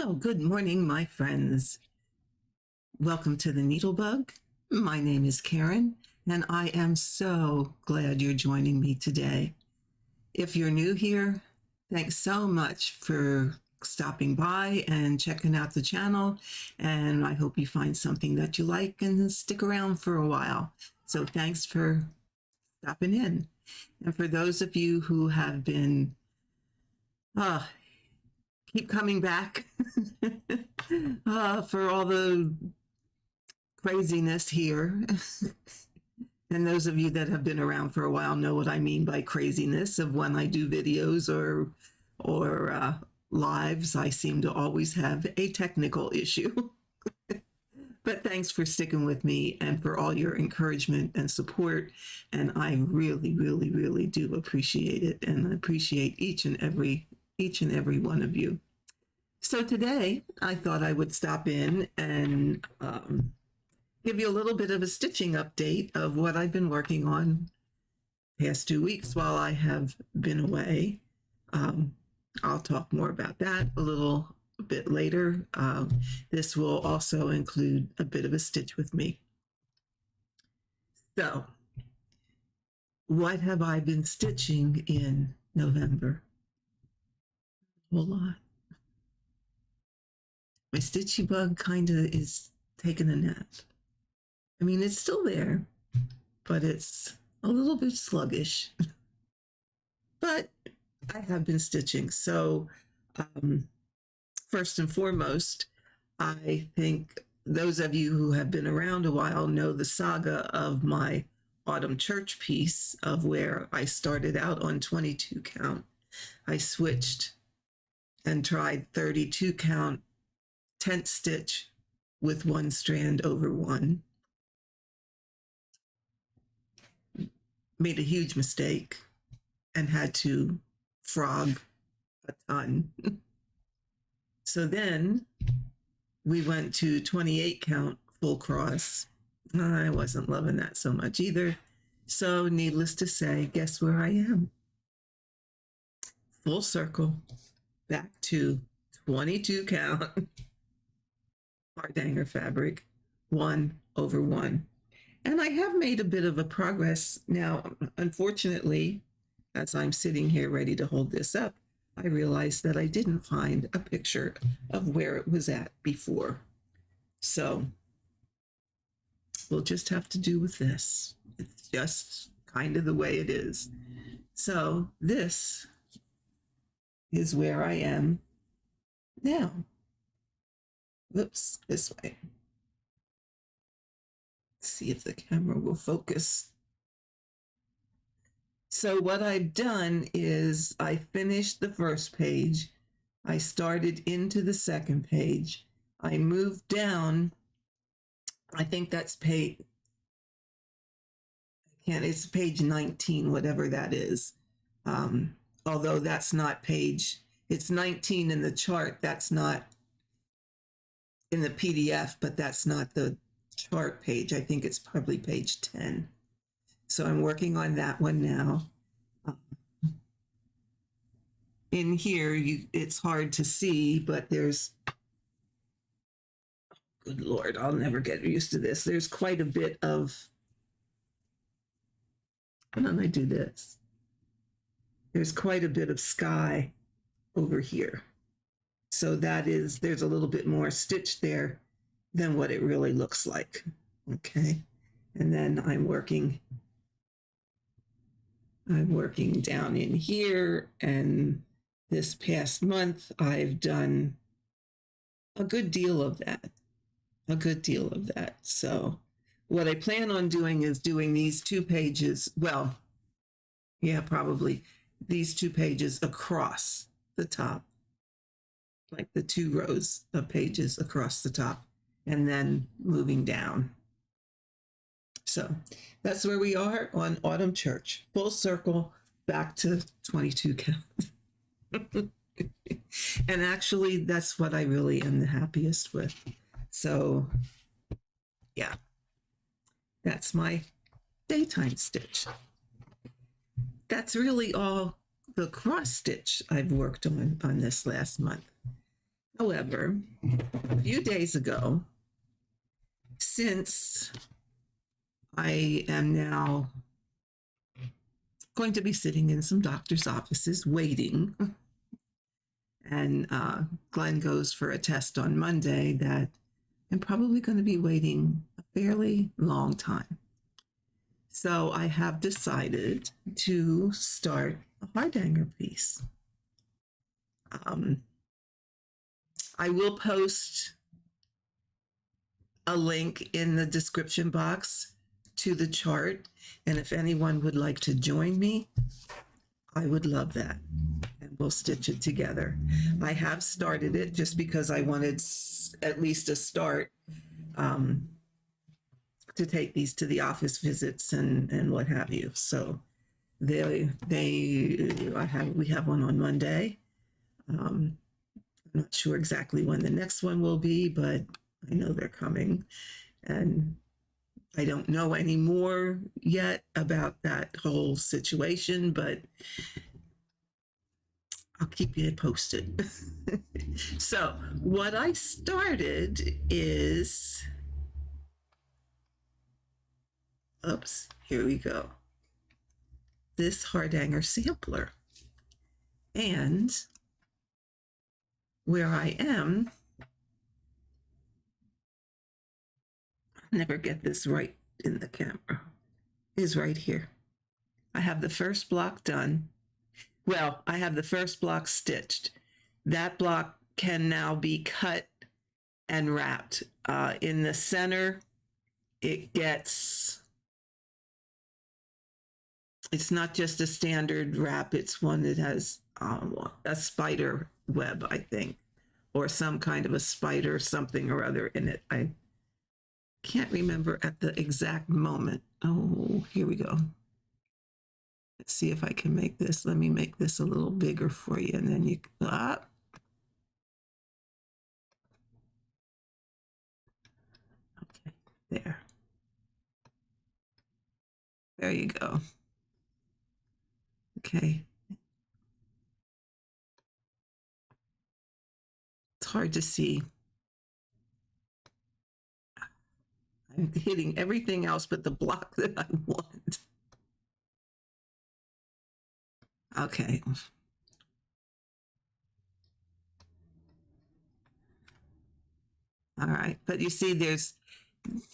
Well, good morning, my friends. Welcome to the NeedleBugg. My name is Karen, and I am so glad you're joining me today. If you're new here, thanks so much for stopping by and checking out the channel, and I hope you find something that you like and stick around for a while. So thanks for stopping in. And for those of you who have been keep coming back for all the craziness here. And those of you that have been around for a while know what I mean by craziness of when I do videos or lives. I seem to always have a technical issue. But thanks for sticking with me and for all your encouragement and support. And I really, really, really do appreciate it. And I appreciate each and every one of you. So today I thought I would stop in and give you a little bit of a stitching update of what I've been working on past 2 weeks while I have been away. I'll talk more about that a little bit later. This will also include a bit of a stitch with me. So, what have I been stitching in November? A whole lot. My stitchy bug kind of is taking a nap. I mean, it's still there, but it's a little bit sluggish. But I have been stitching. So first and foremost, I think those of you who have been around a while know the saga of my autumn church piece, of where I started out on 22 count. I switched and tried 32 count tent stitch with one strand over one. Made a huge mistake and had to frog a ton. So then we went to 28 count full cross. I wasn't loving that so much either. So needless to say, guess where I am? Full circle, back to 22 count Hardanger fabric, 1 over 1. And I have made a bit of a progress. Now, unfortunately, as I'm sitting here ready to hold this up, I realized that I didn't find a picture of where it was at before. So we'll just have to do with this. It's just kind of the way it is. So this is where I am now. Whoops, this way. See if the camera will focus. So what I've done is I finished the first page. I started into the second page. I moved down. I think that's page, it's page 19, whatever that is. Although that's not page, it's 19 in the chart. That's not in the PDF, but that's not the chart page. I think it's probably page 10. So I'm working on that one now. In here, it's hard to see, but there's, good Lord, I'll never get used to this. There's quite a bit of, why don't I do this? There's quite a bit of sky over here. So there's a little bit more stitch there than what it really looks like. Okay. And then I'm working down in here, and this past month I've done a good deal of that. So what I plan on doing is doing these 2 pages, well, yeah, probably these 2 pages across the top, like the 2 rows of pages across the top, and then moving down. So that's where we are on Autumn Church, full circle back to 22 count. And actually, that's what I really am the happiest with. So yeah, that's my daytime stitch. That's really all the cross stitch I've worked on this last month. However, a few days ago, since I am now going to be sitting in some doctor's offices waiting, and Glenn goes for a test on Monday, that I'm probably going to be waiting a fairly long time. So I have decided to start a Hardanger piece. I will post a link in the description box to the chart. And if anyone would like to join me, I would love that. And we'll stitch it together. I have started it just because I wanted at least a start to take these to the office visits and what have you. So we have one on Monday. I'm not sure exactly when the next one will be, but I know they're coming. And I don't know any more yet about that whole situation, but I'll keep you posted. So what I started is, here we go. This Hardanger sampler. And where I am, I never get this right in the camera, is right here. I have the first block done. Well, I have the first block stitched. That block can now be cut and wrapped. In the center, it's not just a standard wrap, it's one that has a spider web, I think, or some kind of a spider something or other in it. I can't remember at the exact moment. Oh, here we go. Let's see if I can make this. Let me make this a little bigger for you, and then you okay, there. There you go. Okay. It's hard to see. I'm hitting everything else but the block that I want. Okay. All right. But you see, there's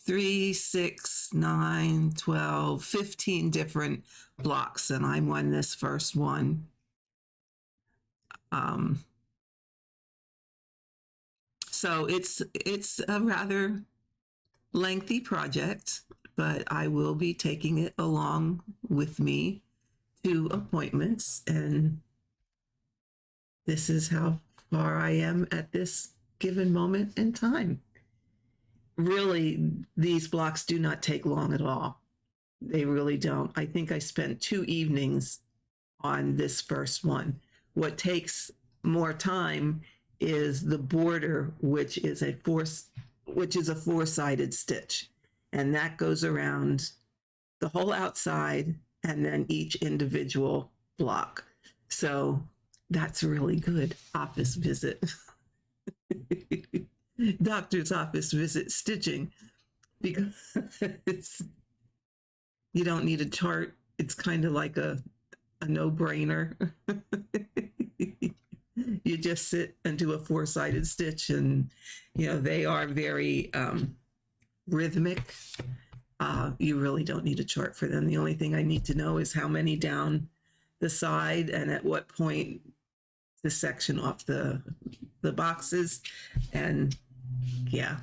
3, 6, 9, 12, 15 different blocks, and I'm on this first one. So it's a rather lengthy project, but I will be taking it along with me to appointments, and this is how far I am at this given moment in time. Really, these blocks do not take long at all. They really don't. I think I spent 2 evenings on this first one. What takes more time is the border, which is a four-sided stitch, and that goes around the whole outside and then each individual block. So that's really good office visit. Doctor's office visit stitching, because you don't need a chart. It's kind of like a no-brainer. You just sit and do a four-sided stitch, and they are very rhythmic. You really don't need a chart for them. The only thing I need to know is how many down the side and at what point to section off the boxes. And yeah,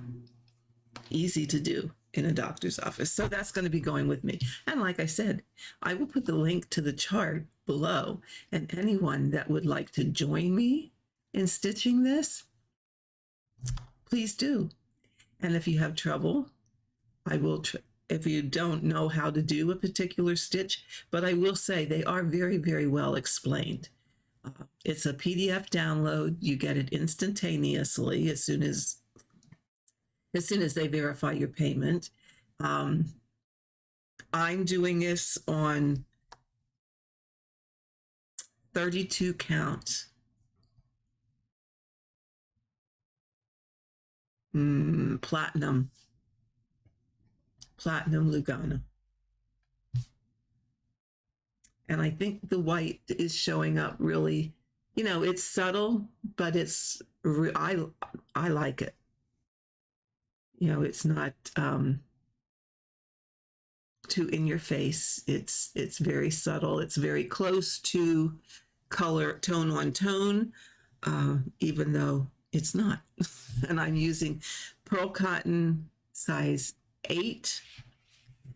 easy to do in a doctor's office. So that's going to be going with me. And like I said, I will put the link to the chart below, and anyone that would like to join me in stitching this, please do. And if you have trouble, I will if you don't know how to do a particular stitch, but I will say they are very, very well explained. It's a PDF download. You get it instantaneously as soon as they verify your payment. I'm doing this on 32 count Platinum Lugana. And I think the white is showing up really, it's subtle, but I like it. It's not too in your face. It's very subtle. It's very close to color, tone on tone, even though it's not. And I'm using pearl cotton size 8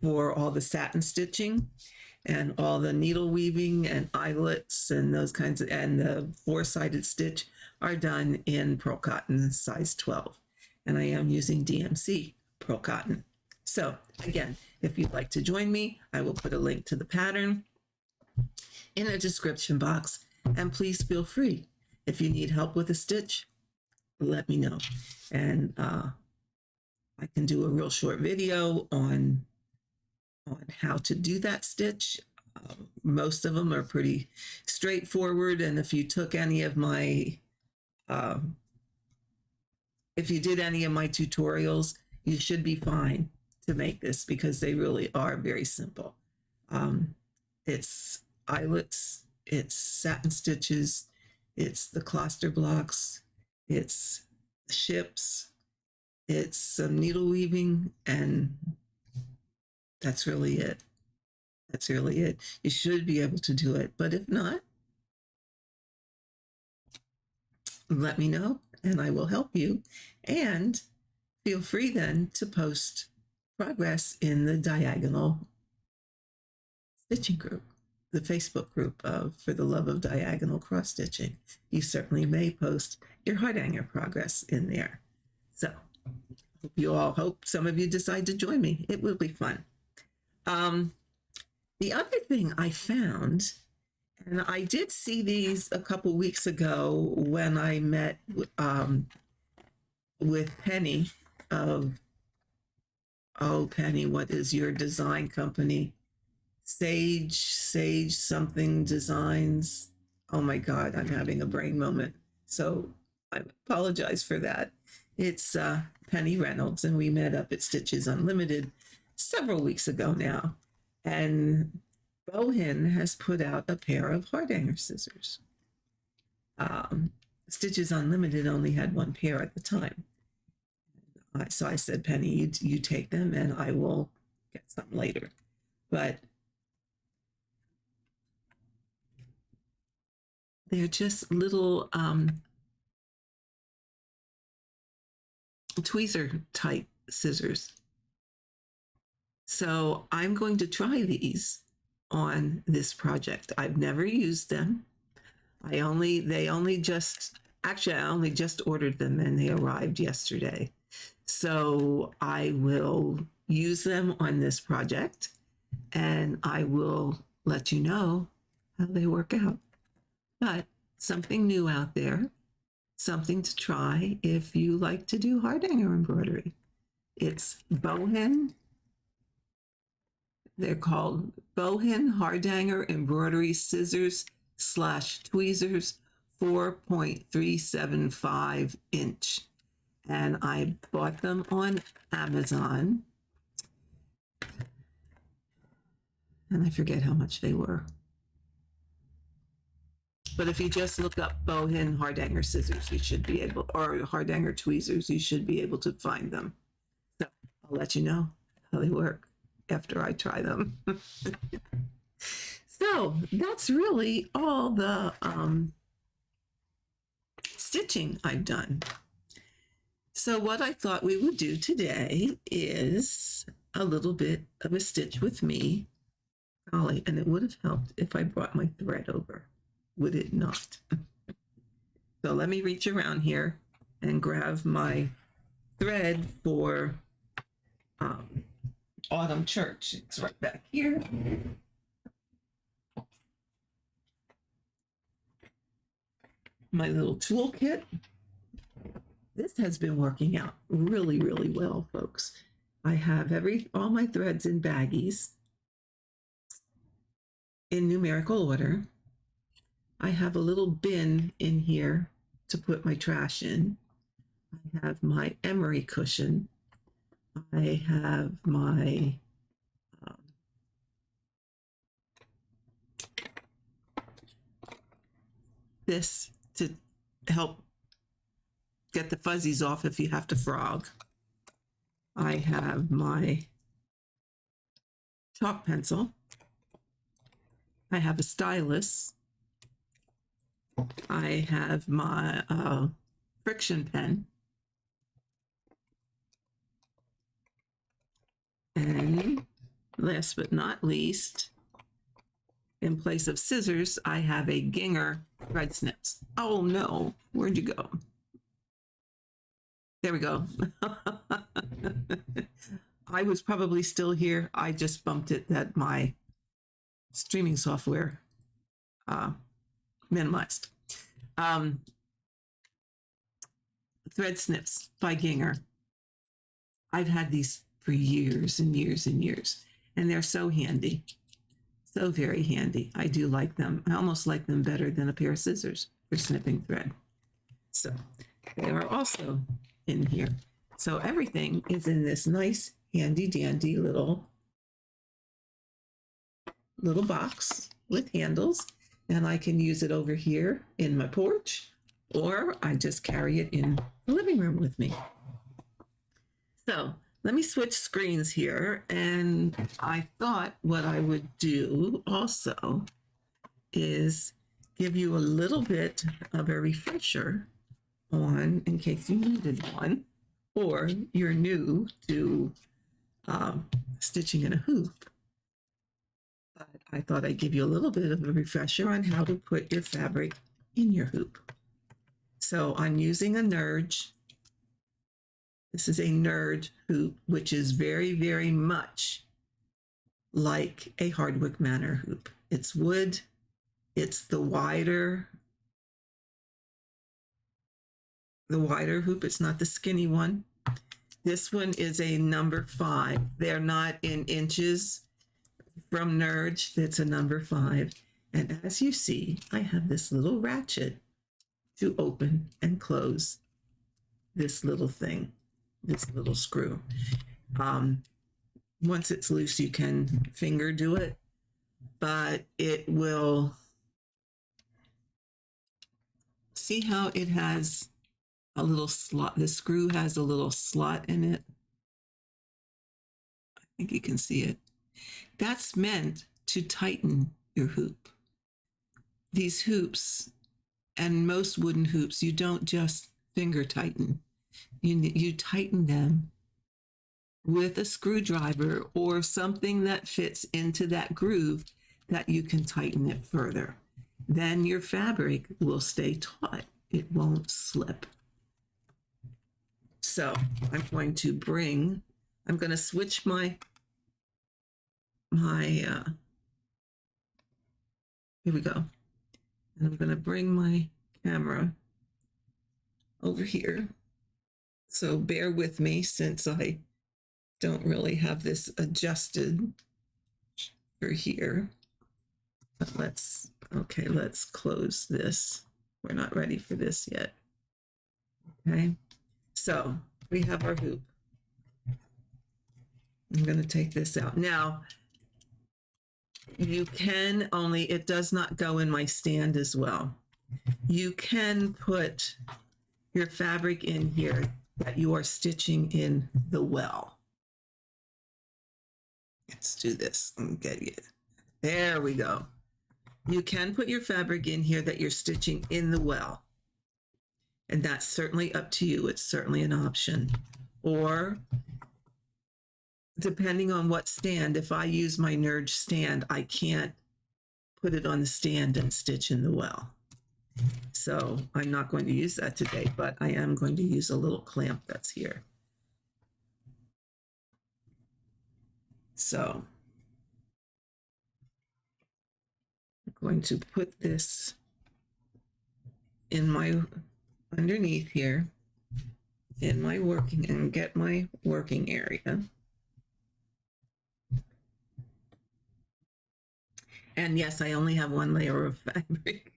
for all the satin stitching and all the needle weaving and eyelets and those kinds of, and the 4-sided stitch are done in pearl cotton size 12. And I am using DMC pearl cotton. So again, if you'd like to join me, I will put a link to the pattern in the description box. And please feel free. If you need help with a stitch, let me know. And I can do a real short video on how to do that stitch. Most of them are pretty straightforward. And if you took any of my, if you did any of my tutorials, you should be fine to make this because they really are very simple. It's eyelets, it's satin stitches, it's the cluster blocks, it's ships, it's some needle weaving, and that's really it. That's really it. You should be able to do it, but if not, let me know and I will help you. And feel free then to post progress in the diagonal stitching group, the Facebook group for the love of diagonal cross stitching. You certainly may post your Hardanger progress in there. So hope some of you decide to join me. It will be fun. The other thing I found, and I did see these a couple weeks ago when I met with Penny of, Penny, what is your design company? Sage something designs. Oh my God, I'm having a brain moment. So I apologize for that. It's Penny Reynolds, and we met up at Stitches Unlimited several weeks ago now. And Bohin has put out a pair of Hardanger scissors. Stitches Unlimited only had one pair at the time. So I said, Penny, you take them and I will get some later. But they're just little tweezer type scissors. So I'm going to try these on this project. I've never used them. I only just ordered them and they arrived yesterday. So I will use them on this project and I will let you know how they work out. But something new out there, something to try if you like to do Hardanger embroidery. It's Bohin. They're called Bohin Hardanger embroidery scissors / tweezers, 4.375 inch. And I bought them on Amazon. And I forget how much they were. But if you just look up Bohin Hardanger scissors, you should be able, or Hardanger tweezers, you should be able to find them. So I'll let you know how they work after I try them. So that's really all the stitching I've done. So what I thought we would do today is a little bit of a stitch with me. Golly, and it would have helped if I brought my thread over, would it not? So let me reach around here and grab my thread for Autumn Church. It's right back here. My little toolkit. This has been working out really, really well, folks. I have all my threads in baggies in numerical order. I have a little bin in here to put my trash in. I have my emery cushion. I have my this to help get the fuzzies off if you have to frog. I have my chalk pencil. I have a stylus. I have my friction pen. And last but not least, in place of scissors, I have a Ginger thread snips. Oh no, where'd you go? There we go. I was probably still here. I just bumped it that my streaming software minimized. Thread snips by Ginger. I've had these for years and years and years, and they're so handy. So very handy. I do like them. I almost like them better than a pair of scissors for snipping thread. So they are also in here. So everything is in this nice, handy dandy little box with handles, and I can use it over here in my porch, or I just carry it in the living room with me. So let me switch screens here, and I thought what I would do also is give you a little bit of a refresher on, in case you needed one, or you're new to stitching in a hoop. But I thought I'd give you a little bit of a refresher on how to put your fabric in your hoop. So I'm using a Nerd. This is a Nerd hoop, which is very, very much like a Hardwick Manor hoop. It's wood. It's the wider hoop. It's not the skinny one. This one is a number 5. They're not in inches from Nerd. It's a number 5. And as you see, I have this little ratchet to open and close this little thing, this little screw. Once it's loose, you can finger do it, but it will, see how it has a little slot. The screw has a little slot in it. I think you can see it. That's meant to tighten your hoop. These hoops and most wooden hoops, you don't just finger tighten. You tighten them with a screwdriver or something that fits into that groove that you can tighten it further. Then your fabric will stay taut. It won't slip. So I'm going to switch my here we go. And I'm going to bring my camera over here. So bear with me since I don't really have this adjusted for here. But let's close this. We're not ready for this yet. Okay, so we have our hoop. I'm going to take this out. Now, you can only, it does not go in my stand as well. You can put your fabric in here that you are stitching in the well. Let's do this and get it. There we go. You can put your fabric in here that you're stitching in the well. And that's certainly up to you. It's certainly an option. Or depending on what stand, if I use my Nerd stand, I can't put it on the stand and stitch in the well. So I'm not going to use that today, but I am going to use a little clamp that's here. So I'm going to put this in my underneath here in my working and get my working area. And yes, I only have one layer of fabric.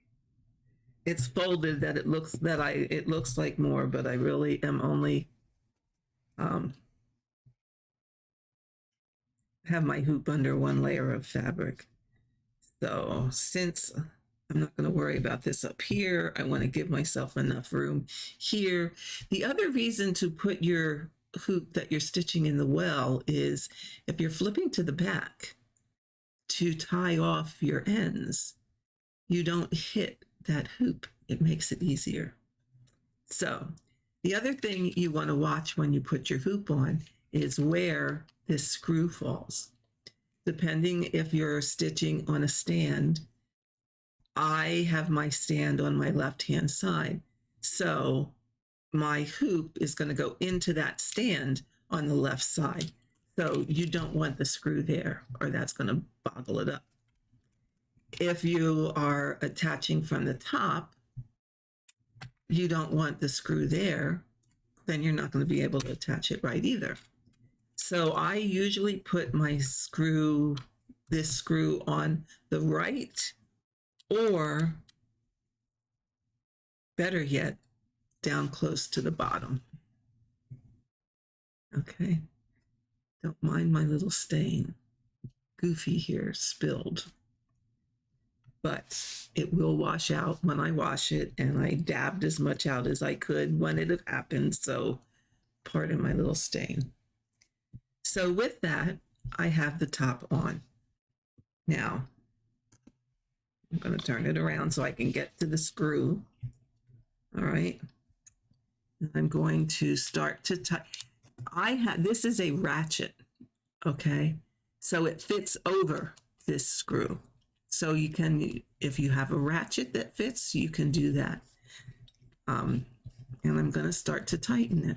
it's folded that it looks like more, but I really am only have my hoop under one layer of fabric. So since I'm not going to worry about this up here, I want to give myself enough room here. The other reason to put your hoop that you're stitching in the well is if you're flipping to the back to tie off your ends, you don't hit that hoop. It makes it easier. So the other thing you want to watch when you put your hoop on is where this screw falls. Depending if you're stitching on a stand, I have my stand on my left-hand side. So my hoop is going to go into that stand on the left side. So you don't want the screw there, or that's going to boggle it up. If you are attaching from the top, you don't want the screw there, then you're not going to be able to attach it right either. So I usually put my screw, this screw on the right, or better yet, down close to the bottom. Okay, don't mind my little stain. Goofy here, spilled. But it will wash out when I wash it, and I dabbed as much out as I could when it had happened, so pardon my little stain. So with that, I have the top on. Now, I'm going to turn it around so I can get to the screw. All right. And I'm going to start to tie. This is a ratchet, okay? So it fits over this screw. So you can, if you have a ratchet that fits, you can do that. And I'm going to start to tighten it.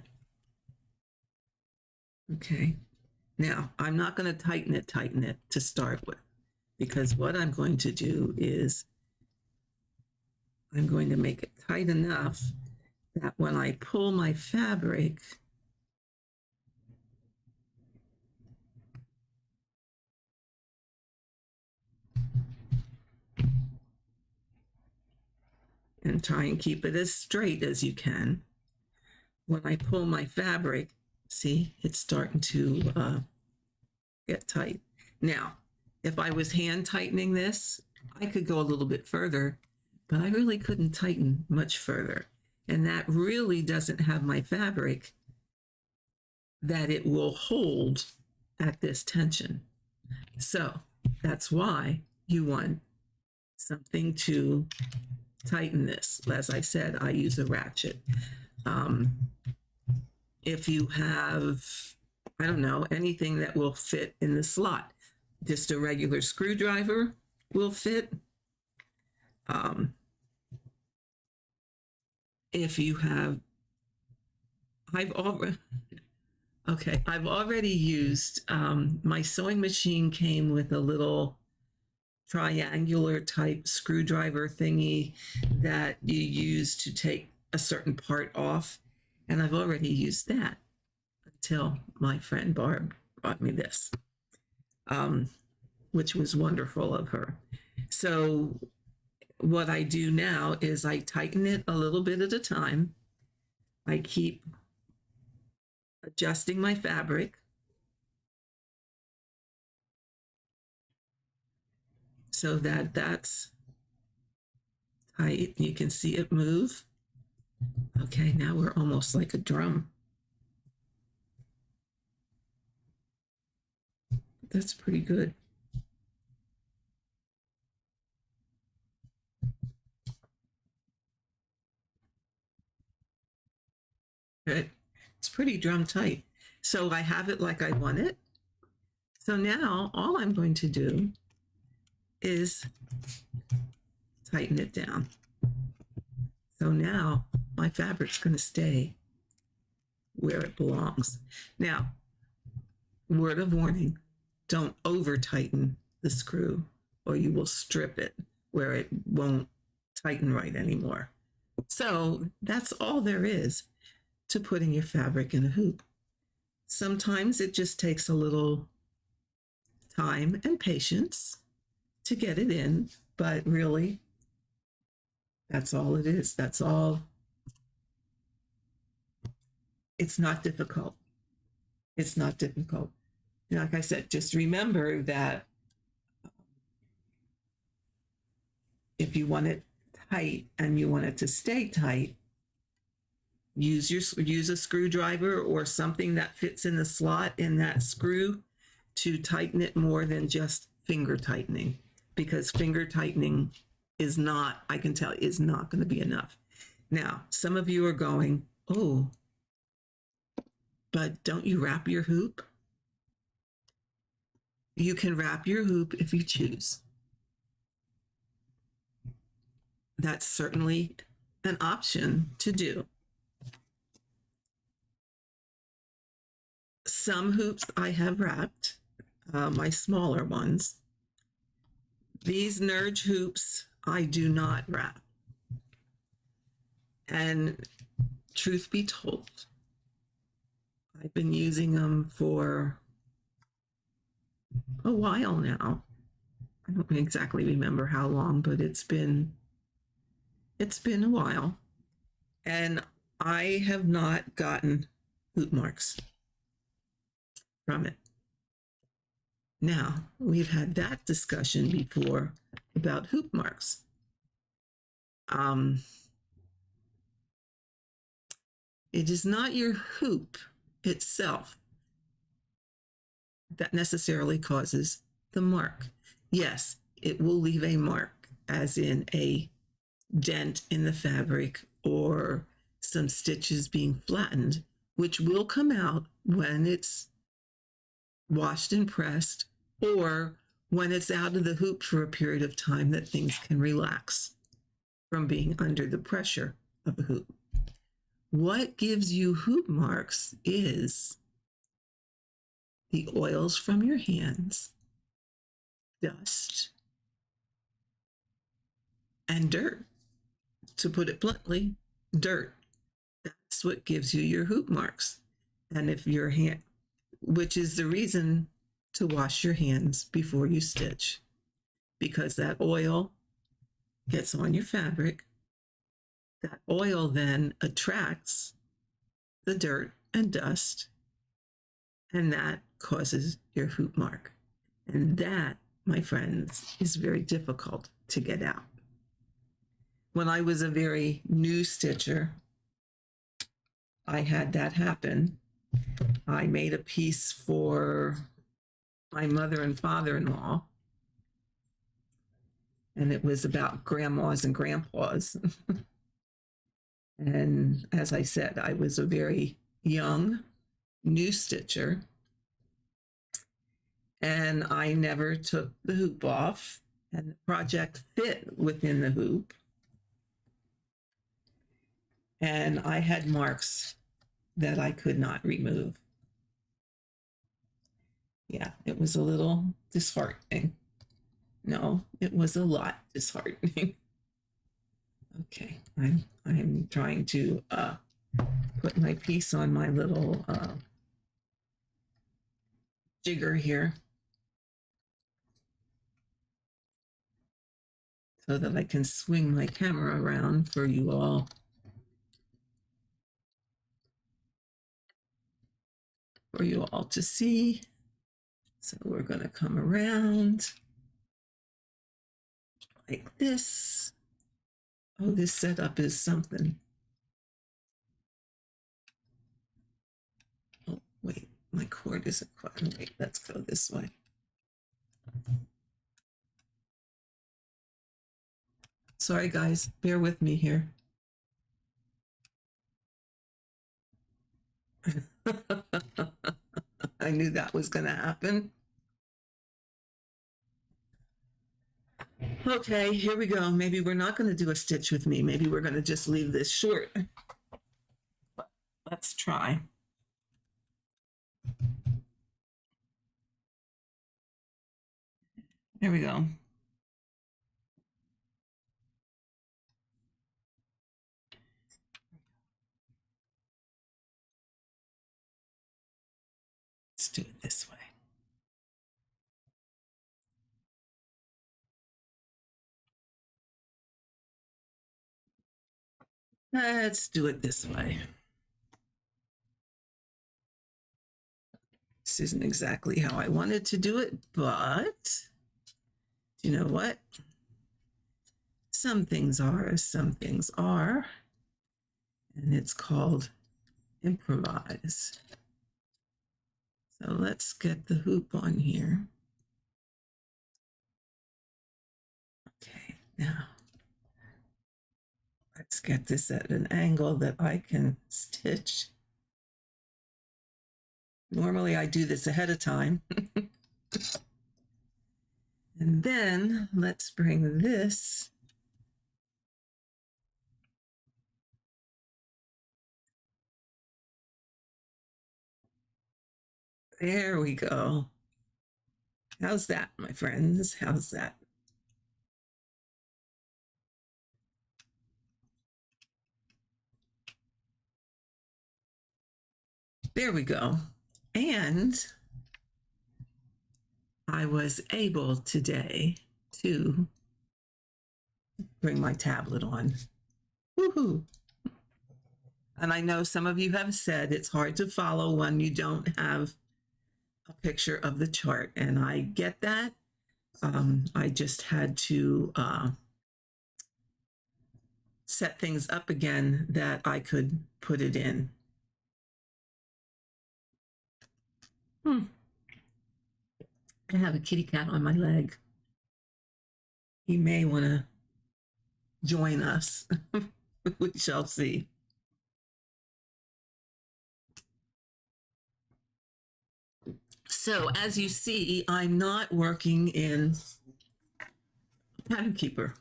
Okay. Now, I'm not going to tighten it to start with, because what I'm going to do is I'm going to make it tight enough that when I pull my fabric, and try and keep it as straight as you can. When I pull my fabric, see, it's starting to get tight. Now, if I was hand tightening this, I could go a little bit further, but I really couldn't tighten much further. And that really doesn't have my fabric that it will hold at this tension. So that's why you want something to tighten this. As I said, I use a ratchet. If you have, I don't know, anything that will fit in the slot, just a regular screwdriver will fit. If you have, I've already used, my sewing machine came with a little triangular type screwdriver thingy that you use to take a certain part off. And I've already used that until my friend Barb brought me this, which was wonderful of her. So what I do now is I tighten it a little bit at a time. I keep adjusting my fabric so that that's tight. You can see it move. Okay, now we're almost like a drum. That's pretty good. Good. It's pretty drum tight. So I have it like I want it. So now all I'm going to do is tighten it down. So now my fabric's going to stay where it belongs. Now, word of warning, don't over tighten the screw or you will strip it where it won't tighten right anymore. So that's all there is to putting your fabric in a hoop. Sometimes it just takes a little time and patience to get it in, but really That's all it is. That's all. It's not difficult. It's not difficult. And like I said, just remember that if you want it tight and you want it to stay tight, use a screwdriver or something that fits in the slot in that screw to tighten it more than just finger tightening, because finger tightening is not, I can tell, is not going to be enough. Now, some of you are going, oh, but don't you wrap your hoop? You can wrap your hoop if you choose. That's certainly an option to do. Some hoops I have wrapped, my smaller ones. These Nerge hoops I do not wrap. And truth be told, I've been using them for a while now. I don't exactly remember how long, but it's been a while. And I have not gotten hoop marks from it. Now, we've had that discussion before about hoop marks. It is not your hoop itself that necessarily causes the mark. Yes, it will leave a mark, as in a dent in the fabric or some stitches being flattened, which will come out when it's washed and pressed, or when it's out of the hoop for a period of time that things can relax from being under the pressure of a hoop. What gives you hoop marks is the oils from your hands, dust, and dirt. To put it bluntly, dirt. That's what gives you your hoop marks. And if your hand, which is the reason to wash your hands before you stitch, because that oil gets on your fabric. That oil then attracts the dirt and dust, and that causes your hoop mark. And that, my friends, is very difficult to get out. When I was a very new stitcher, I had that happen. I made a piece for my mother and father-in-law, and it was about grandmas and grandpas. And as I said, I was a very young new stitcher, and I never took the hoop off, and the project fit within the hoop. And I had marks that I could not remove. Yeah, it was a little disheartening. No, it was a lot disheartening. Okay, I'm trying to put my piece on my little jigger here so that I can swing my camera around for you all. For you all to see. So we're going to come around like this. Oh, this setup is something. Oh, wait, my cord isn't quite. Wait, let's go this way. Sorry, guys, bear with me here. I knew that was going to happen. Okay, here we go. Maybe we're not going to do a stitch with me. Maybe we're going to just leave this short. But let's try. There we go. Let's do it this way. Let's do it this way. This isn't exactly how I wanted to do it, but you know what? Some things are as some things are, and it's called improvise. So let's get the hoop on here. Okay, now let's get this at an angle that I can stitch. Normally I do this ahead of time. And then let's bring this there we go. How's that, my friends? How's that? There we go. And I was able today to bring my tablet on. Woohoo! And I know some of you have said it's hard to follow when you don't have a picture of the chart, and I get that. I just had to set things up again that I could put it in. I have a kitty cat on my leg. He may want to join us. We shall see. So as you see, I'm not working in Pattern Keeper.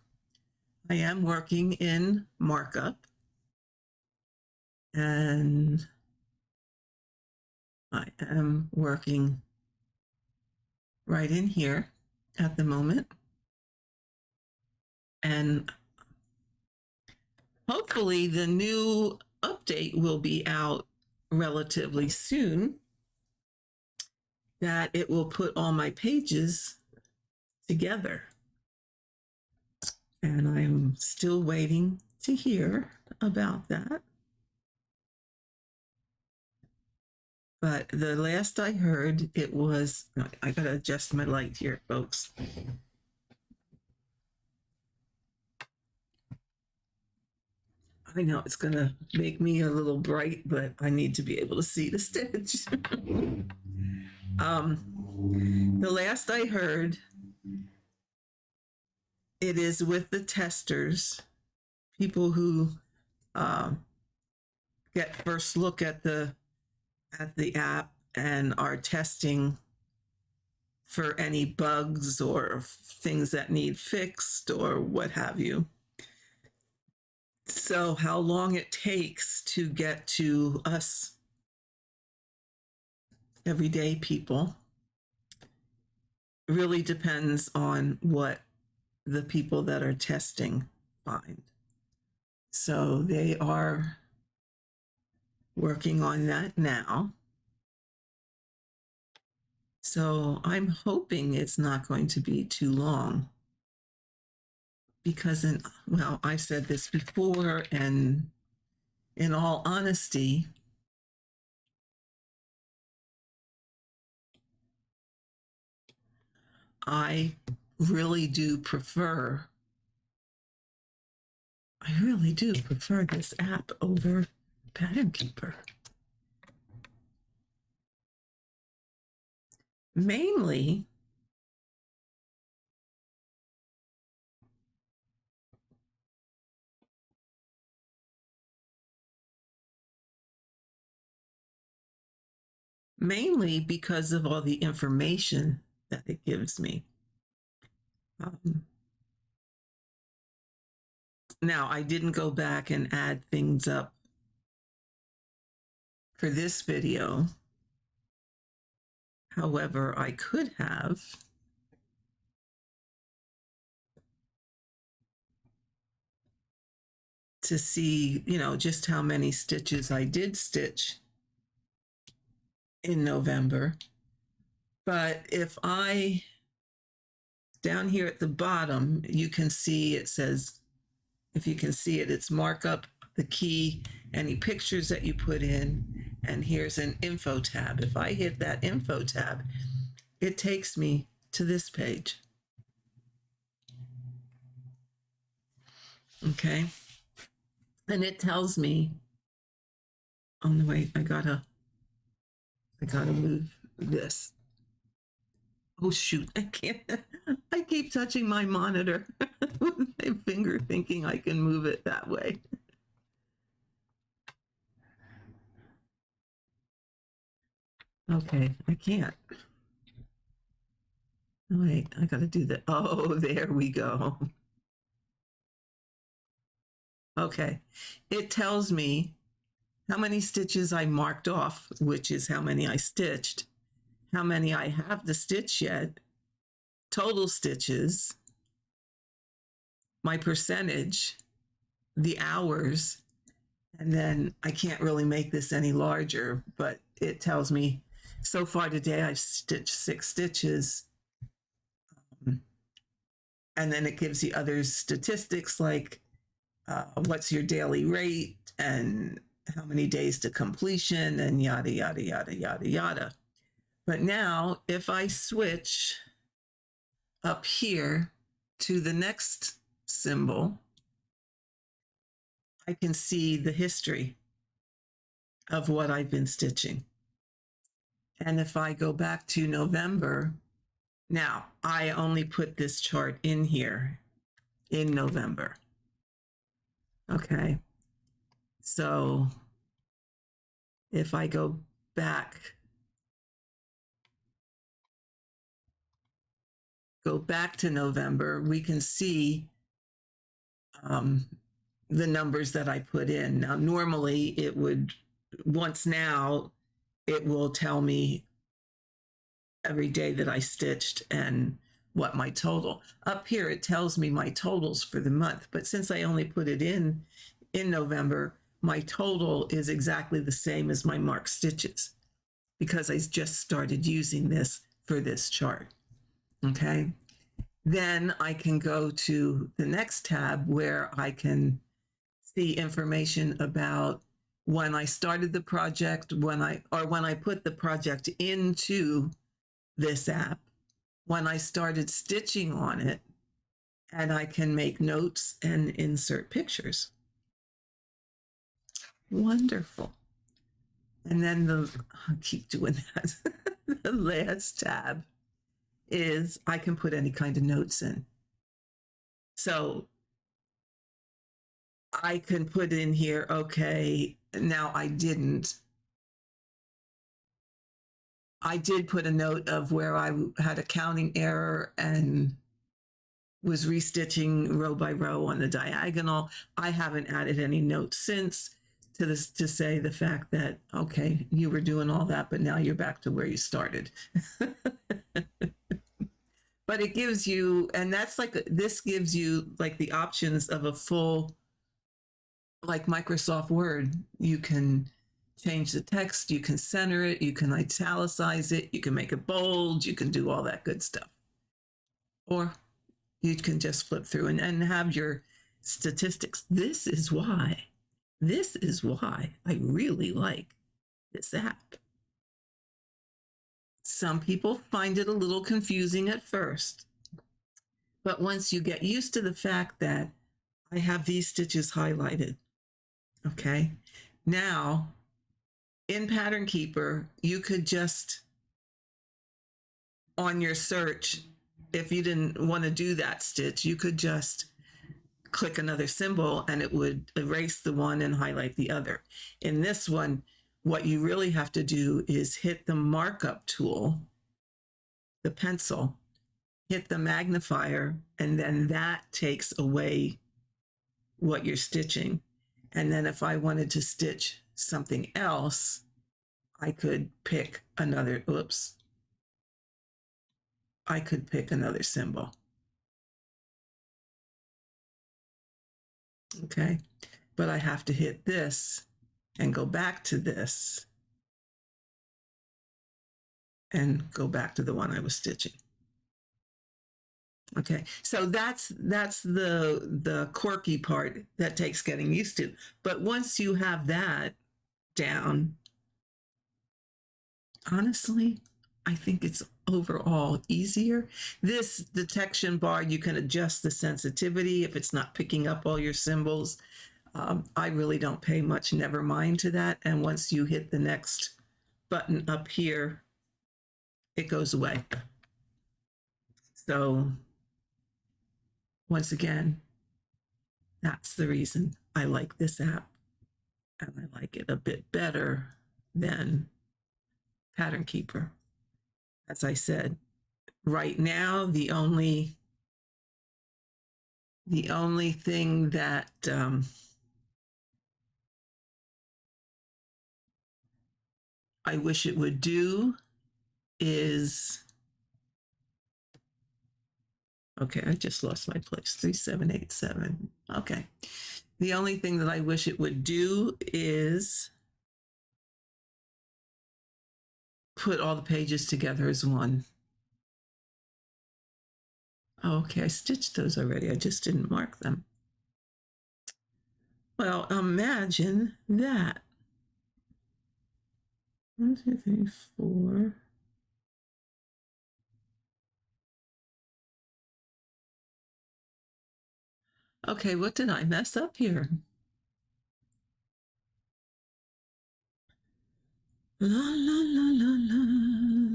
I am working in markup, and I am working right in here at the moment. And hopefully the new update will be out relatively soon, that it will put all my pages together. And I'm still waiting to hear about that. But the last I heard, it was, I gotta adjust my light here, folks. I know it's gonna make me a little bright, but I need to be able to see the stitch. The last I heard, it is with the testers, people who get first look at the app and are testing for any bugs or things that need fixed or what have you. So how long it takes to get to us everyday people really depends on what the people that are testing find. So they are working on that now. So I'm hoping it's not going to be too long, because well, I said this before, and in all honesty, I really do prefer this app over Pattern Keeper. Mainly because of all the information that it gives me. Now, I didn't go back and add things up for this video. However, I could have. To see, just how many stitches I did stitch in November. But if down here at the bottom, you can see it says, if you can see it, it's markup the key, any pictures that you put in, and here's an info tab. If I hit that info tab, it takes me to this page. Okay. And it tells me, oh no, wait, I gotta move this. Oh shoot, I can't. I keep touching my monitor with my finger thinking I can move it that way. Okay, I can't. Wait, I gotta do that. Oh, there we go. Okay, it tells me how many stitches I marked off, which is how many I stitched, how many I have to stitch yet, total stitches, my percentage, the hours, and then I can't really make this any larger, but it tells me so far today I've stitched 6 stitches. And then it gives you other statistics like what's your daily rate and how many days to completion and yada, yada, yada, yada, yada. But now if I switch up here to the next symbol, I can see the history of what I've been stitching. And if I go back to November, now I only put this chart in here in November. Okay. So if I go back to November, we can see the numbers that I put in. Now, normally it would, once now, it will tell me every day that I stitched and what my total. Up here, it tells me my totals for the month. But since I only put it in November, my total is exactly the same as my marked stitches because I just started using this for this chart. Okay. Then I can go to the next tab where I can see information about when I started the project, when I put the project into this app, when I started stitching on it, and I can make notes and insert pictures. Wonderful. And then I'll keep doing that. The last tab is I can put any kind of notes in. So I can put in here, okay, now I did put a note of where I had a counting error and was restitching row by row on the diagonal. I haven't added any notes since to say the fact that, okay, you were doing all that, but now you're back to where you started. But it gives you, and that's like, this gives you like the options of a full, like Microsoft Word. You can change the text, you can center it, you can italicize it, you can make it bold, you can do all that good stuff. Or you can just flip through and have your statistics. This is why I really like this app. Some people find it a little confusing at first, but once you get used to the fact that I have these stitches highlighted, okay, now in Pattern Keeper, you could just, on your search, if you didn't want to do that stitch, you could just click another symbol and it would erase the one and highlight the other. In this one, what you really have to do is hit the markup tool, the pencil, hit the magnifier, and then that takes away what you're stitching. And then if I wanted to stitch something else, I could pick another, I could pick another symbol. Okay, but I have to hit this and go back to this and go back to the one I was stitching. Okay, so that's the quirky part that takes getting used to. But once you have that down, honestly, I think it's overall easier. This detection bar, you can adjust the sensitivity if it's not picking up all your symbols. I really don't pay much never mind to that. And once you hit the next button up here, it goes away. So once again, that's the reason I like this app. And I like it a bit better than Pattern Keeper. As I said, right now, the only thing that I wish it would do is, okay, I just lost my place, 3787. Okay. The only thing that I wish it would do is put all the pages together as one. Okay, I stitched those already. I just didn't mark them. Well, imagine that. 1, 2, 3, 4. Okay, what did I mess up here? La, la, la, la, la,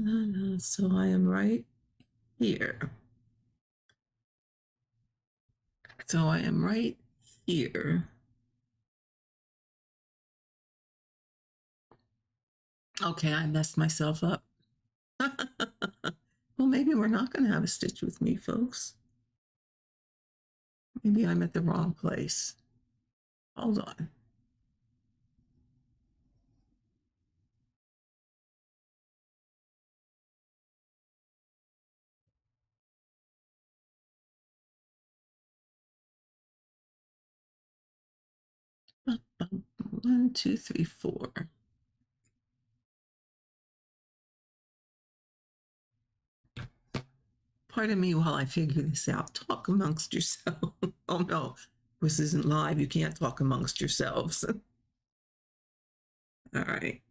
la, la. So I am right here. So I am right here. Okay, I messed myself up. Well, maybe we're not going to have a stitch with me, folks. Maybe I'm at the wrong place. Hold on. One, two, three, four. Pardon me while I figure this out. Talk amongst yourselves. Oh no, this isn't live. You can't talk amongst yourselves. All right.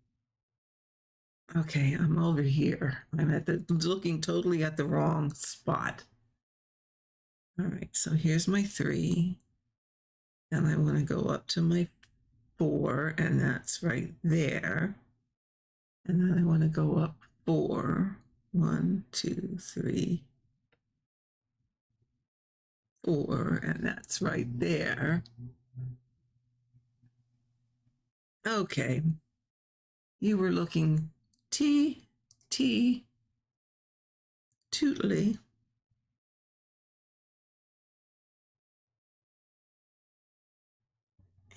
Okay, I'm over here. I'm looking totally at the wrong spot. All right, so here's my 3. And I want to go up to my 4, and that's right there. And then I want to go up 4. 1, 2, 3, 4, and that's right there. Okay. You were looking tootly.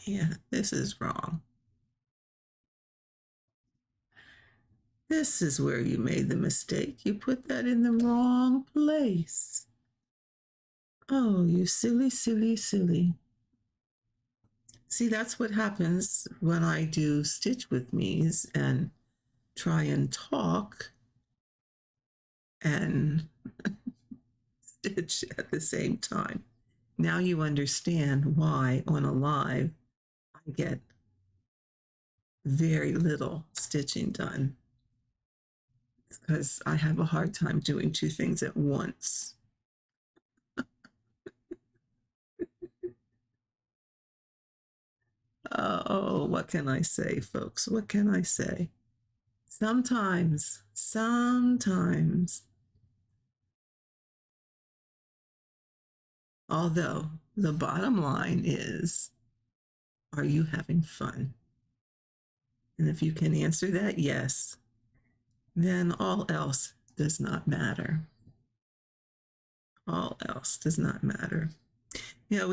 Yeah, this is wrong. This is where you made the mistake. You put that in the wrong place. Oh, you silly, silly, silly. See, that's what happens when I do Stitch with Me's and try and talk and stitch at the same time. Now you understand why on a live I get very little stitching done. It's because I have a hard time doing 2 things at once. Oh, what can I say, folks? What can I say? Sometimes. Although the bottom line is, are you having fun? And if you can answer that yes, then all else does not matter. All else does not matter. You know,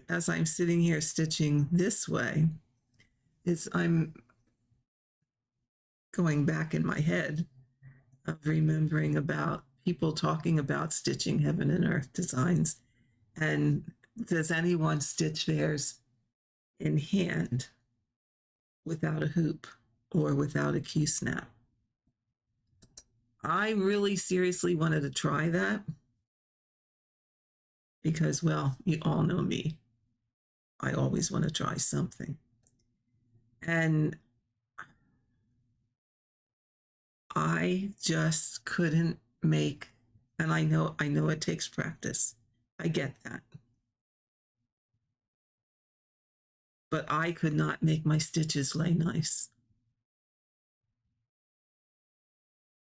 as I'm sitting here stitching this way, I'm going back in my head of remembering about people talking about stitching heaven and earth designs. And does anyone stitch theirs in hand without a hoop or without a key snap? I really seriously wanted to try that. because, well, you all know me. I always want to try something. And I just couldn't make, and I know it takes practice. I get that. But I could not make my stitches lay nice.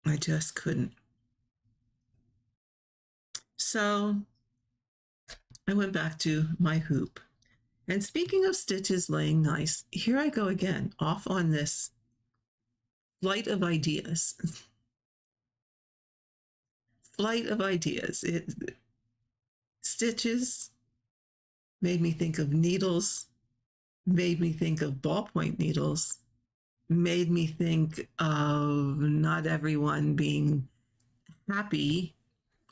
I just couldn't. So I went back to my hoop. And speaking of stitches laying nice, here I go again, off on this flight of ideas. Flight of ideas. Stitches made me think of needles, made me think of ballpoint needles, made me think of not everyone being happy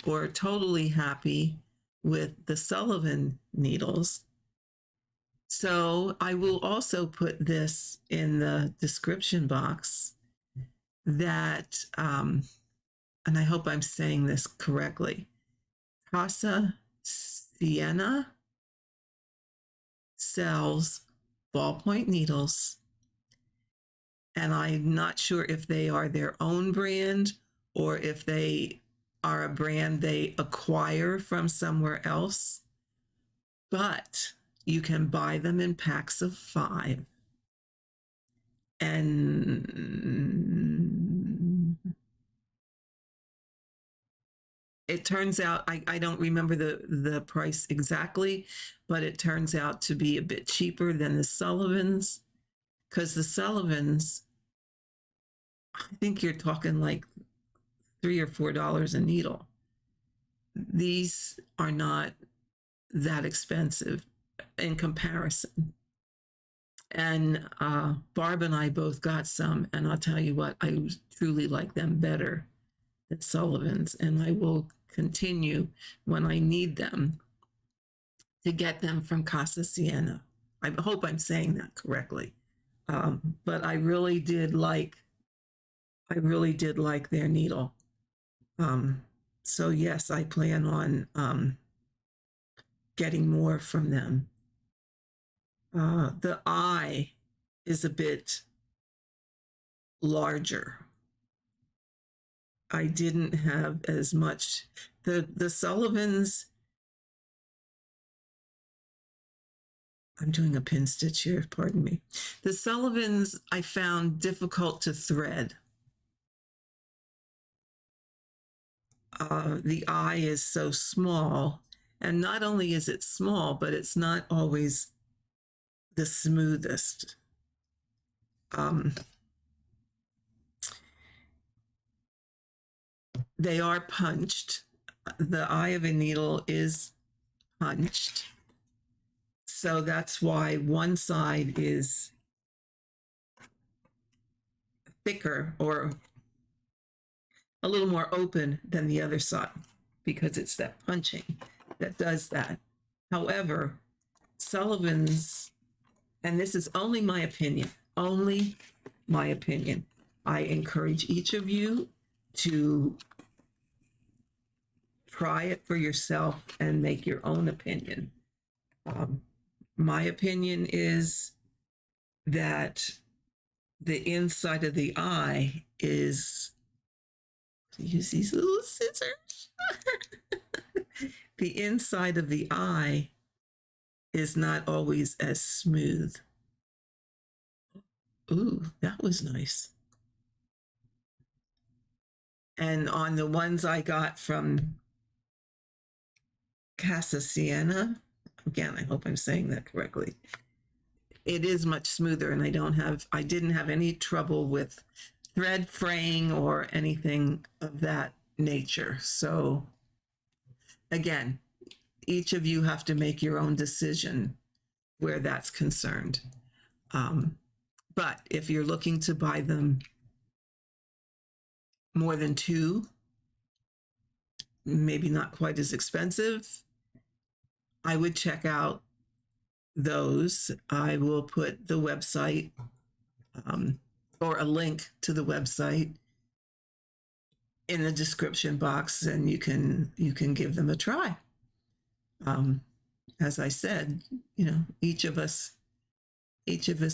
or totally happy with the Sullivan needles. So I will also put this in the description box that, and I hope I'm saying this correctly, Casa Siena sells ballpoint needles, and I'm not sure if they are their own brand or if they are a brand they acquire from somewhere else, but you can buy them in packs of 5. And it turns out, I don't remember the price exactly, but it turns out to be a bit cheaper than the Sullivans, because the Sullivans, I think you're talking like $3 or $4 a needle. These are not that expensive in comparison. And Barb and I both got some, and I'll tell you what, I truly like them better than Sullivan's, and I will continue when I need them to get them from Casa Siena. I hope I'm saying that correctly. But I really did like their needle. So yes, I plan on getting more from them. The eye is a bit larger. I didn't have as much. The Sullivans, I'm doing a pin stitch here, pardon me. The Sullivans I found difficult to thread. The eye is so small, and not only is it small, but it's not always the smoothest. They are punched. The eye of a needle is punched. So that's why one side is thicker or a little more open than the other side, because it's that punching that does that. However, Sullivan's, and this is only my opinion, I encourage each of you to try it for yourself and make your own opinion. My opinion is that the inside of the eye is, use these little scissors. The inside of the eye is not always as smooth. Ooh, that was nice. And on the ones I got from Casa Siena, again, I hope I'm saying that correctly, it is much smoother, and I didn't have any trouble with thread fraying or anything of that nature. So again, each of you have to make your own decision where that's concerned. But if you're looking to buy them more than 2, maybe not quite as expensive, I would check out those. I will put the website or a link to the website in the description box, and you can give them a try. As I said, each of us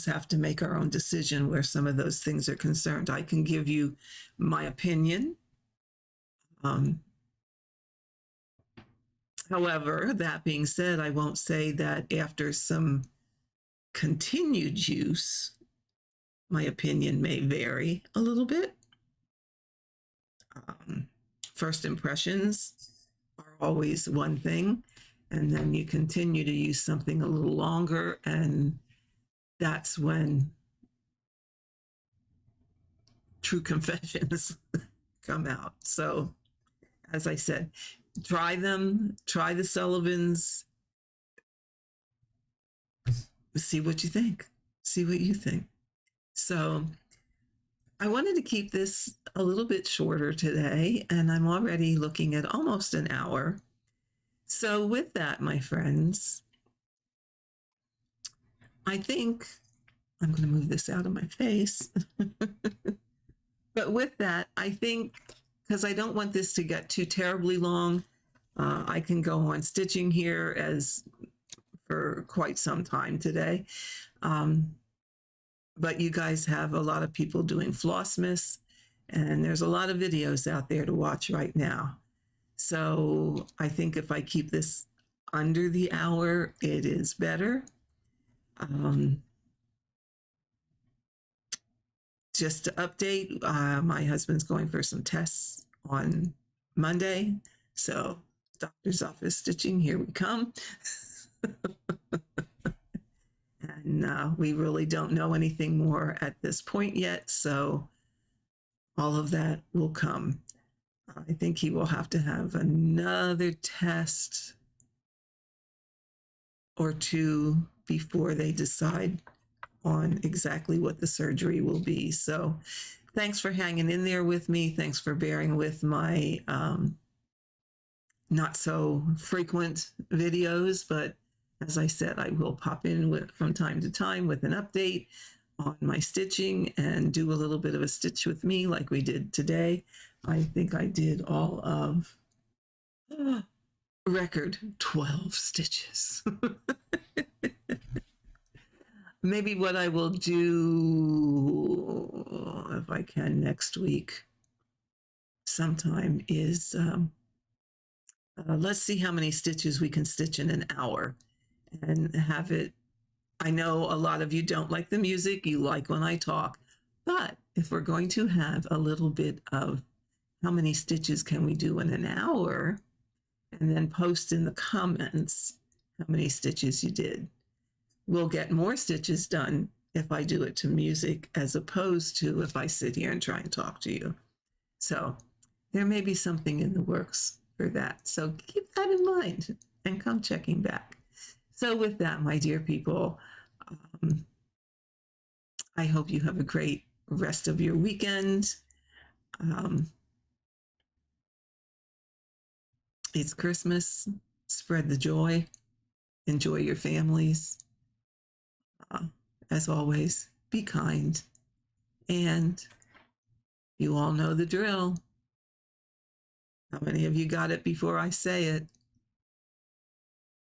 have to make our own decision where some of those things are concerned. I can give you my opinion. However, that being said, I won't say that after some continued use, my opinion may vary a little bit. First impressions are always one thing, and then you continue to use something a little longer, and that's when true confessions come out. So, as I said, try them, try the Sullivans, see what you think. See what you think. So, I wanted to keep this a little bit shorter today, and I'm already looking at almost an hour. So, with that, my friends, I think I'm going to move this out of my face. But with that, I think, because I don't want this to get too terribly long, I can go on stitching here as for quite some time today. But you guys have a lot of people doing Flossmas, and there's a lot of videos out there to watch right now. So I think if I keep this under the hour, it is better. Just to update, my husband's going for some tests on Monday. So doctor's office stitching, here we come. And we really don't know anything more at this point yet. So all of that will come. I think he will have to have another test or two before they decide on exactly what the surgery will be. So thanks for hanging in there with me. Thanks for bearing with my not so frequent videos, but as I said, I will pop in from time to time with an update on my stitching and do a little bit of a stitch with me like we did today. I think I did all of record 12 stitches. Maybe what I will do, if I can next week sometime, is let's see how many stitches we can stitch in an hour and have it. I know a lot of you don't like the music, you like when I talk, but if we're going to have a little bit of how many stitches can we do in an hour, and then post in the comments how many stitches you did. We'll get more stitches done if I do it to music as opposed to if I sit here and try and talk to you. So there may be something in the works for that. So keep that in mind and come checking back. So with that, my dear people, I hope you have a great rest of your weekend. It's Christmas. Spread the joy. Enjoy your families. As always, be kind. And you all know the drill. How many of you got it before I say it?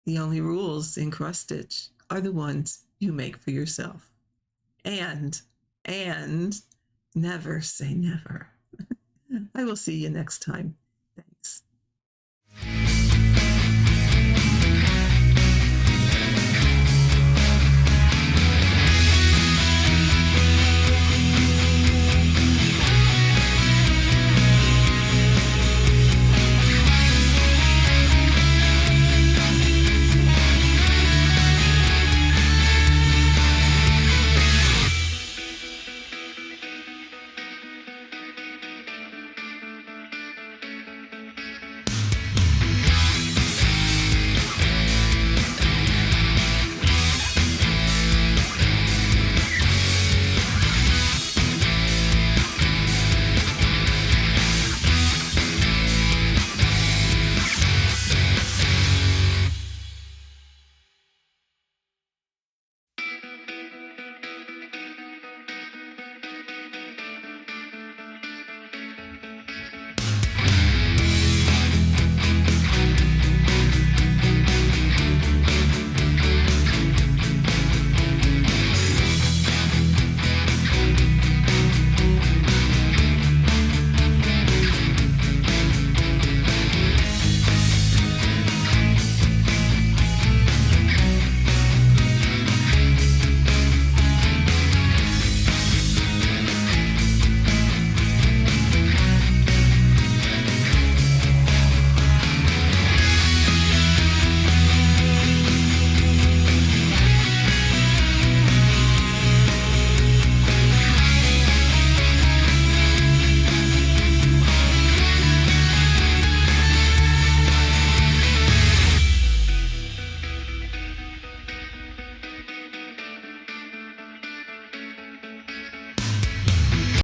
The only rules in cross stitch are the ones you make for yourself. And never say never. I will see you next time.